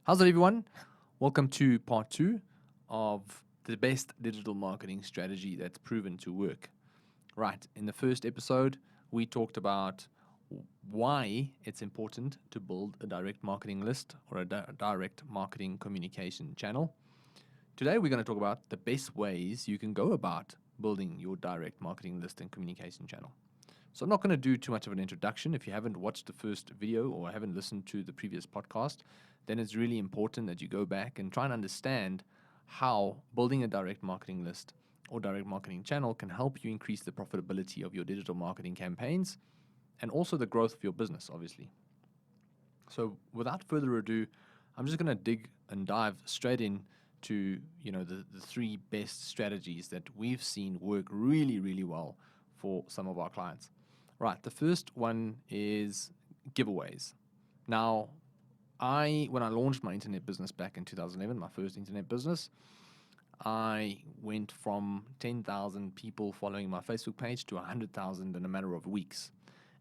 How's it, everyone? Welcome to part two of the best digital marketing strategy that's proven to work. Right, in the first episode, we talked about why it's important to build a direct marketing list or a direct marketing communication channel. Today, we're going to talk about the best ways you can go about building your direct marketing list and communication channel. So I'm not going to do too much of an introduction. If you haven't watched the first video or haven't listened to the previous podcast, then it's really important that you go back and try and understand how building a direct marketing list or direct marketing channel can help you increase the profitability of your digital marketing campaigns and also the growth of your business, obviously. So without further ado, I'm just going to dig and dive straight in to the three best strategies that we've seen work really, really well for some of our clients. Right, the first one is giveaways. Now, when I launched my internet business back in 2011, my first internet business, I went from 10,000 people following my Facebook page to 100,000 in a matter of weeks.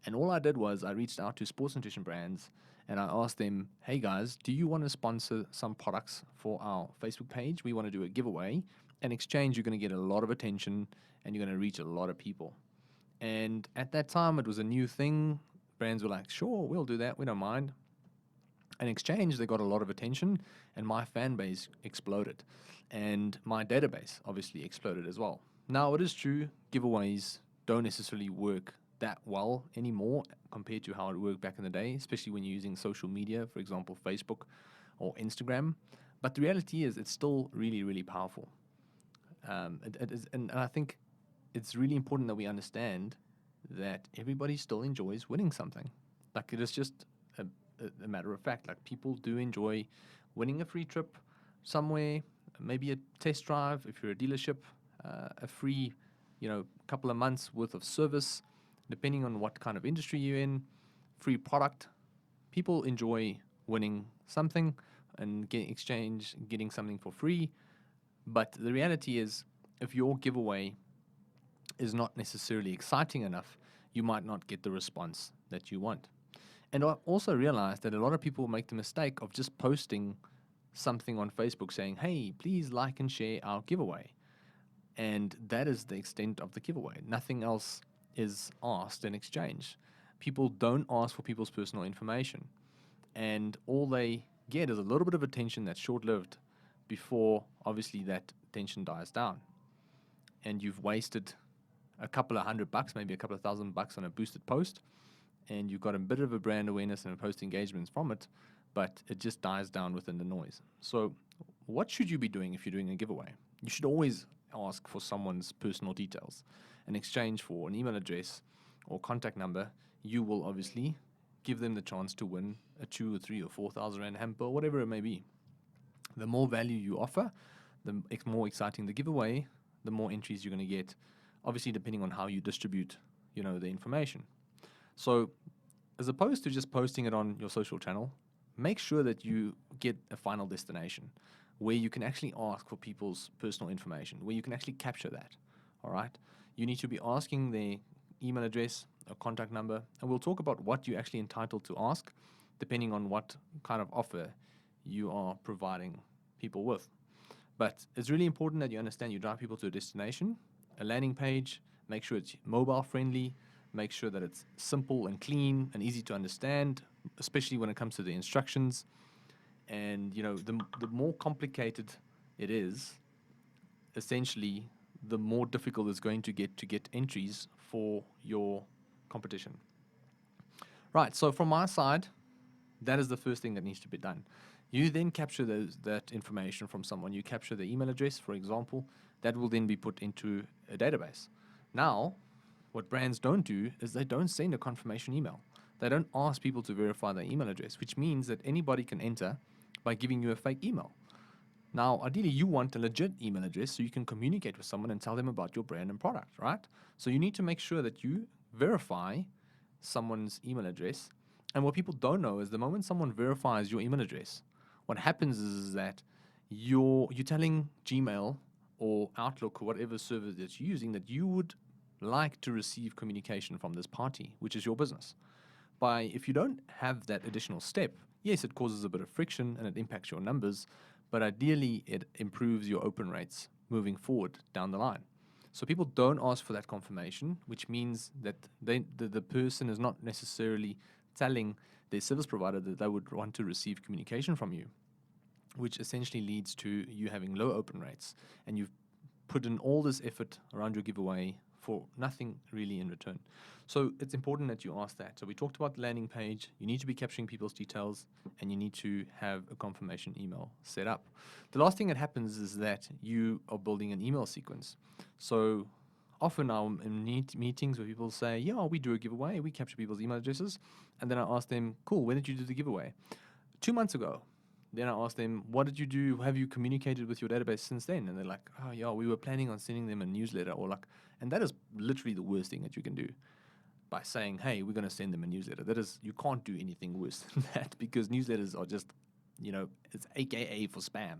And all I did was I reached out to sports nutrition brands and I asked them, hey guys, do you want to sponsor some products for our Facebook page? We want to do a giveaway. In exchange, you're going to get a lot of attention and you're going to reach a lot of people. And at that time, it was a new thing. Brands were like, sure, we'll do that. We don't mind. In exchange, they got a lot of attention, and my fan base exploded. And my database obviously exploded as well. Now, it is true, giveaways don't necessarily work that well anymore compared to how it worked back in the day, especially when you're using social media, for example, Facebook or Instagram. But the reality is, it's still really, really powerful. It is, and I think it's really important that we understand that everybody still enjoys winning something. Like, it is just a matter of fact. Like, people do enjoy winning a free trip somewhere, maybe a test drive if you're a dealership, a free, couple of months worth of service, depending on what kind of industry you're in, free product. People enjoy winning something and getting something for free. But the reality is, if your giveaway is not necessarily exciting enough, you might not get the response that you want. And I also realized that a lot of people make the mistake of just posting something on Facebook saying, hey, please like and share our giveaway. And that is the extent of the giveaway. Nothing else is asked in exchange. People don't ask for people's personal information. And all they get is a little bit of attention that's short-lived before, obviously, that attention dies down. And you've wasted a couple of $100, maybe a couple of $1,000 on a boosted post, and you've got a bit of a brand awareness and post engagements from it, but it just dies down within the noise. So what should you be doing if you're doing a giveaway? You should always ask for someone's personal details. In exchange for an email address or contact number, you will obviously give them the chance to win a 2 or 3 or 4,000 Rand hamper, whatever it may be. The more value you offer, the more exciting the giveaway, the more entries you're going to get, obviously depending on how you distribute, the information. So as opposed to just posting it on your social channel, make sure that you get a final destination where you can actually ask for people's personal information, where you can actually capture that. All right. You need to be asking their email address or contact number, and we'll talk about what you're actually entitled to ask depending on what kind of offer you are providing people with. But it's really important that you understand you drive people to a destination, a landing page, make sure it's mobile friendly, make sure that it's simple and clean and easy to understand, especially when it comes to the instructions. And, the more complicated it is, essentially, the more difficult it's going to get entries for your competition. Right, so from my side, that is the first thing that needs to be done. You then capture that information from someone. You capture the email address, for example. That will then be put into a database. Now, what brands don't do is they don't send a confirmation email. They don't ask people to verify their email address, which means that anybody can enter by giving you a fake email. Now, ideally, you want a legit email address so you can communicate with someone and tell them about your brand and product, right? So you need to make sure that you verify someone's email address. And what people don't know is the moment someone verifies your email address, what happens is that you're telling Gmail or Outlook or whatever server that you're using that you would like to receive communication from this party, which is your business. If you don't have that additional step, Yes, it causes a bit of friction and it impacts your numbers, but ideally it improves your open rates moving forward down the line. So people don't ask for that confirmation, which means that the person is not necessarily telling their service provider that they would want to receive communication from you, which essentially leads to you having low open rates, and you've put in all this effort around your giveaway for nothing really in return. So it's important that you ask that. So we talked about the landing page. You need to be capturing people's details, and you need to have a confirmation email set up. The last thing that happens is that you are building an email sequence. So often I'm in meetings where people say, yeah, we do a giveaway. We capture people's email addresses. And then I ask them, cool, when did you do the giveaway? 2 months ago. Then I asked them, what did you do? Have you communicated with your database since then? And they're like, oh, yeah, we were planning on sending them a newsletter. And that is literally the worst thing that you can do by saying, hey, we're going to send them a newsletter. You can't do anything worse than that, because newsletters are just, it's AKA for spam.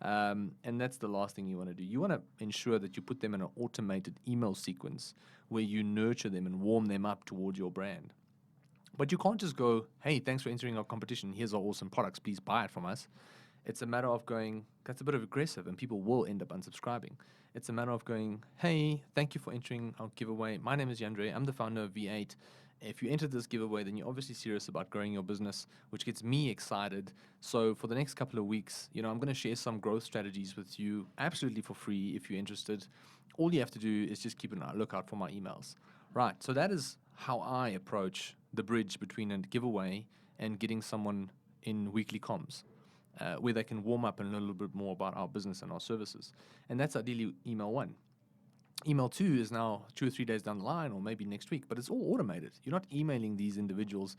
And that's the last thing you want to do. You want to ensure that you put them in an automated email sequence where you nurture them and warm them up towards your brand. But you can't just go, hey, thanks for entering our competition. Here's our awesome products. Please buy it from us. It's a matter of going, that's a bit of aggressive, and people will end up unsubscribing. It's a matter of going, hey, thank you for entering our giveaway. My name is Yandre. I'm the founder of V8. If you entered this giveaway, then you're obviously serious about growing your business, which gets me excited. So for the next couple of weeks, I'm going to share some growth strategies with you absolutely for free if you're interested. All you have to do is just keep an lookout for my emails. Right, so that is how I approach the bridge between a giveaway and getting someone in weekly comms, where they can warm up and learn a little bit more about our business and our services. And that's ideally email 1. Email 2 is now 2 or 3 days down the line, or maybe next week, but it's all automated. You're not emailing these individuals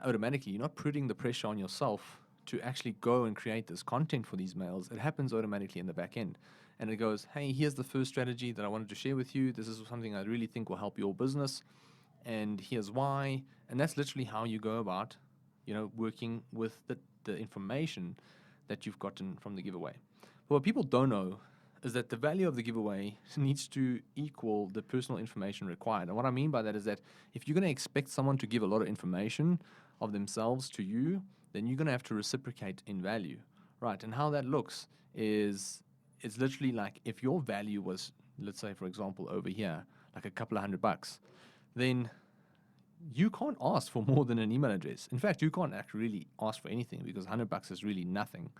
automatically. You're not putting the pressure on yourself to actually go and create this content for these mails. It happens automatically in the back end. And it goes, hey, here's the first strategy that I wanted to share with you. This is something I really think will help your business, and here's why. And that's literally how you go about, working with the information that you've gotten from the giveaway. But what people don't know is that the value of the giveaway needs to equal the personal information required. And what I mean by that is that if you're going to expect someone to give a lot of information of themselves to you, then you're going to have to reciprocate in value, right? And how that looks is, it's literally like if your value was, let's say, for example, over here, like a couple of $100, then you can't ask for more than an email address. In fact, you can't actually really ask for anything, because $100 is really nothing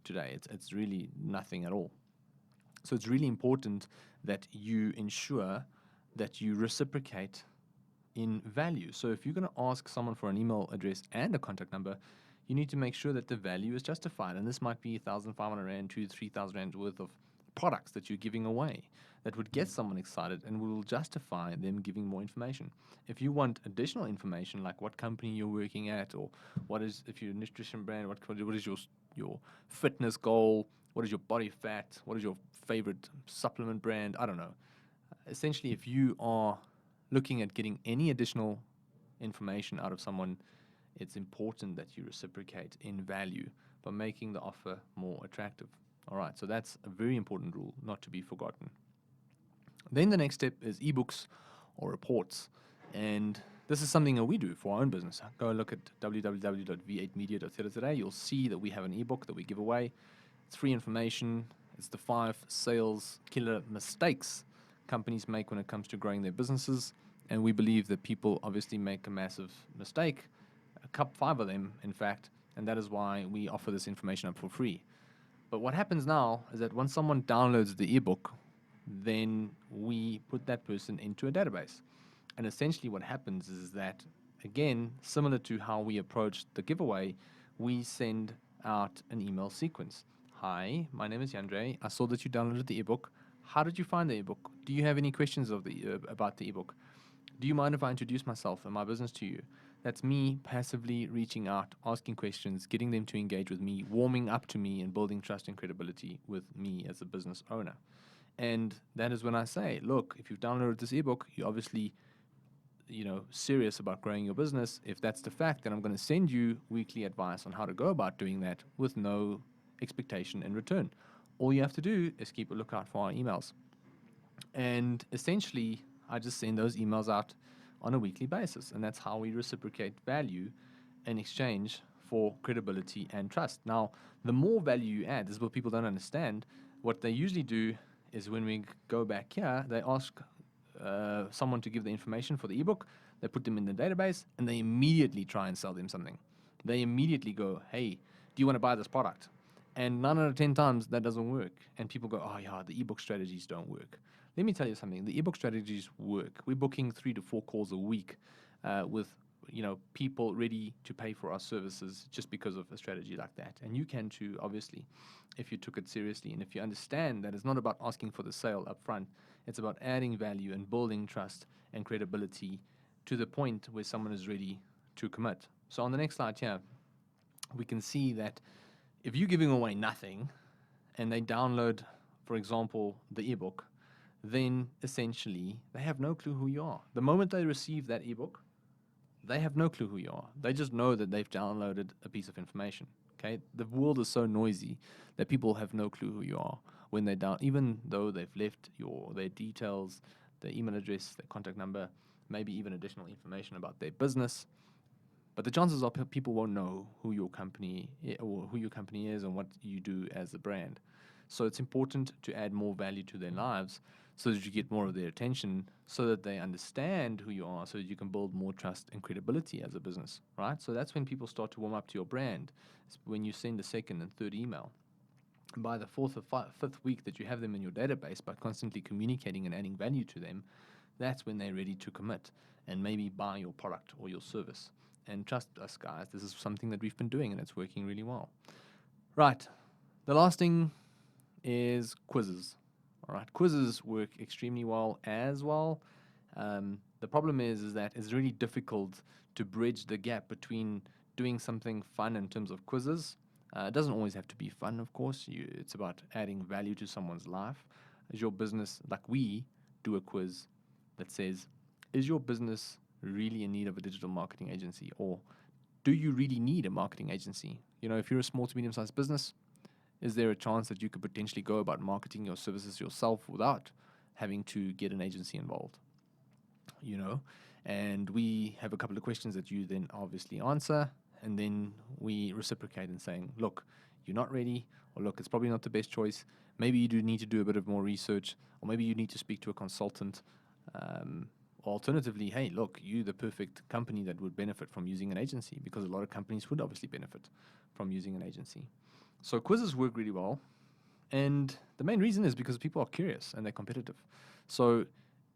today. It's really nothing at all. So it's really important that you ensure that you reciprocate in value. So if you're going to ask someone for an email address and a contact number, you need to make sure that the value is justified. And this might be 1,500 Rand, 2,000 to 3,000 Rand worth of products that you're giving away that would get someone excited and will justify them giving more information. If you want additional information, like what company you're working at, or if you're a nutrition brand, what is your fitness goal, what is your body fat, what is your favorite supplement brand, I don't know. Essentially, if you are looking at getting any additional information out of someone, it's important that you reciprocate in value by making the offer more attractive. All right, so that's a very important rule not to be forgotten. Then the next step is ebooks or reports. And this is something that we do for our own business. Go look at www.v8media.co.za. You'll see that we have an ebook that we give away. It's free information. It's the 5 sales killer mistakes companies make when it comes to growing their businesses. And we believe that people obviously make a massive mistake, 5 of them, in fact, and that is why we offer this information up for free. But what happens now is that once someone downloads the ebook, then we put that person into a database. And essentially what happens is that, again, similar to how we approached the giveaway, we send out an email sequence. Hi, my name is Yandre. I saw that you downloaded the ebook. How did you find the ebook? Do you have any questions about the ebook? Do you mind if I introduce myself and my business to you? That's me passively reaching out, asking questions, getting them to engage with me, warming up to me, and building trust and credibility with me as a business owner. And that is when I say, look, if you've downloaded this ebook, you're obviously, serious about growing your business. If that's the fact, then I'm going to send you weekly advice on how to go about doing that with no expectation in return. All you have to do is keep a lookout for our emails. And essentially, I just send those emails out on a weekly basis. And that's how we reciprocate value in exchange for credibility and trust. Now, the more value you add, this is what people don't understand. What they usually do is when we go back here, they ask someone to give the information for the ebook, they put them in the database, and they immediately try and sell them something. They immediately go, hey, do you want to buy this product? And 9 out of 10 times that doesn't work. And people go, oh yeah, the ebook strategies don't work. Let me tell you something. The ebook strategies work. We're booking 3 to 4 calls a week with people ready to pay for our services just because of a strategy like that. And you can too, obviously, if you took it seriously. And if you understand that it's not about asking for the sale up front, it's about adding value and building trust and credibility to the point where someone is ready to commit. So on the next slide here, we can see that if you're giving away nothing and they download, for example, the ebook, then essentially they have no clue who you are. The moment they receive that ebook, they have no clue who you are. They just know that they've downloaded a piece of information. Okay, the world is so noisy that people have no clue who you are when they even though they've left their details, their email address, their contact number, maybe even additional information about their business. But the chances are people won't know who your company is and what you do as a brand. So it's important to add more value to their lives so that you get more of their attention, so that they understand who you are, so that you can build more trust and credibility as a business, right? So that's when people start to warm up to your brand. It's when you send the second and third email. And by the fourth or fifth week that you have them in your database, by constantly communicating and adding value to them, that's when they're ready to commit and maybe buy your product or your service. And trust us, guys, this is something that we've been doing and it's working really well. Right. The last thing is quizzes. All right. Quizzes work extremely well as well. The problem is that it's really difficult to bridge the gap between doing something fun in terms of quizzes. It doesn't always have to be fun, of course. It's about adding value to someone's life. Is your business, like we do a quiz that says, is your business really in need of a digital marketing agency? Or do you really need a marketing agency? If you're a small to medium-sized business, is there a chance that you could potentially go about marketing your services yourself without having to get an agency involved? And we have a couple of questions that you then obviously answer, and then we reciprocate in saying, look, you're not ready, or look, it's probably not the best choice. Maybe you do need to do a bit of more research, or maybe you need to speak to a consultant. Alternatively, hey, look, you're the perfect company that would benefit from using an agency, because a lot of companies would obviously benefit from using an agency. So quizzes work really well. And the main reason is because people are curious and they're competitive. So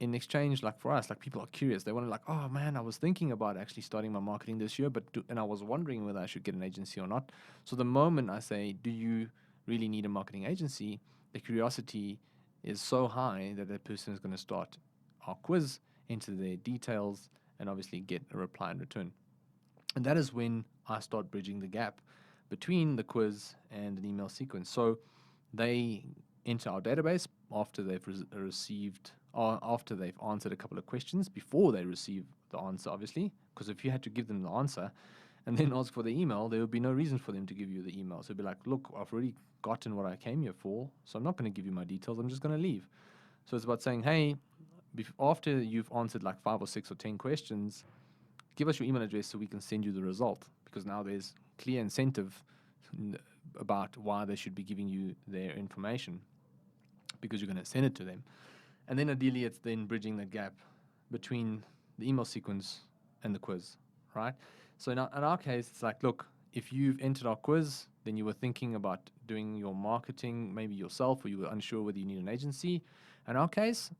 in exchange, like for us, like people are curious. They want to oh man, I was thinking about actually starting my marketing this year, and I was wondering whether I should get an agency or not. So the moment I say, do you really need a marketing agency? The curiosity is so high that that person is going to start our quiz into their details and obviously get a reply in return. And that is when I start bridging the gap between the quiz and an email sequence. So they enter our database after they've received, or after they've answered a couple of questions, before they receive the answer, obviously, because if you had to give them the answer and then ask for the email, there would be no reason for them to give you the email. So it'd be like, look, I've already gotten what I came here for, so I'm not going to give you my details, I'm just going to leave. So it's about saying, hey, after you've answered like 5 or 6 or 10 questions, give us your email address so we can send you the result, because now there's clear incentive about why they should be giving you their information, because you're going to send it to them. And then ideally it's then bridging the gap between the email sequence and the quiz, right? So in our case, it's like, look, if you've entered our quiz, then you were thinking about doing your marketing maybe yourself, or you were unsure whether you need an agency. In our case,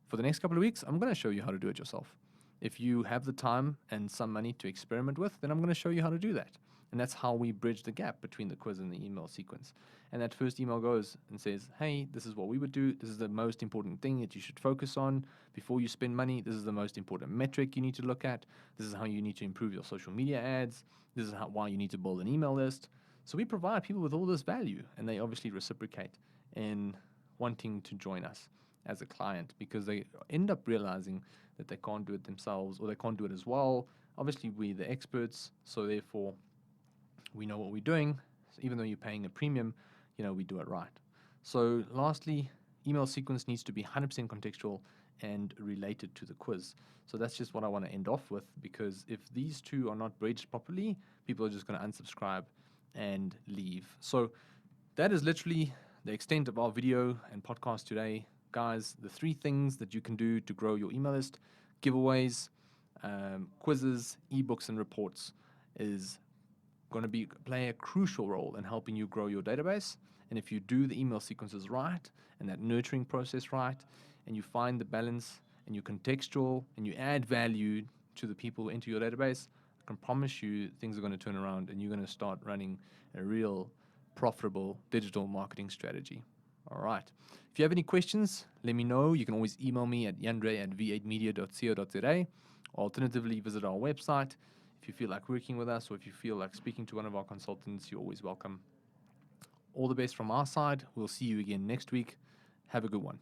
for the next couple of weeks, I'm going to show you how to do it yourself. If you have the time and some money to experiment with, then I'm going to show you how to do that. And that's how we bridge the gap between the quiz and the email sequence. And that first email goes and says, hey, this is what we would do. This is the most important thing that you should focus on before you spend money. This is the most important metric you need to look at. This is how you need to improve your social media ads. This is why you need to build an email list. So we provide people with all this value, and they obviously reciprocate in wanting to join us as a client, because they end up realizing that they can't do it themselves, or they can't do it as well. Obviously, we're the experts, so therefore we know what we're doing. So even though you're paying a premium, we do it right. So lastly, email sequence needs to be 100% contextual and related to the quiz. So that's just what I want to end off with, because if these two are not bridged properly, people are just going to unsubscribe and leave. So that is literally the extent of our video and podcast today. Guys, the 3 things that you can do to grow your email list: giveaways, quizzes, ebooks, and reports, is going to play a crucial role in helping you grow your database. And if you do the email sequences right and that nurturing process right, and you find the balance and you're contextual and you add value to the people into your database, I can promise you things are going to turn around and you're going to start running a real profitable digital marketing strategy. All right. If you have any questions, let me know. You can always email me at yandre@v8media.co.za. Alternatively, visit our website. If you feel like working with us or if you feel like speaking to one of our consultants, you're always welcome. All the best from our side. We'll see you again next week. Have a good one.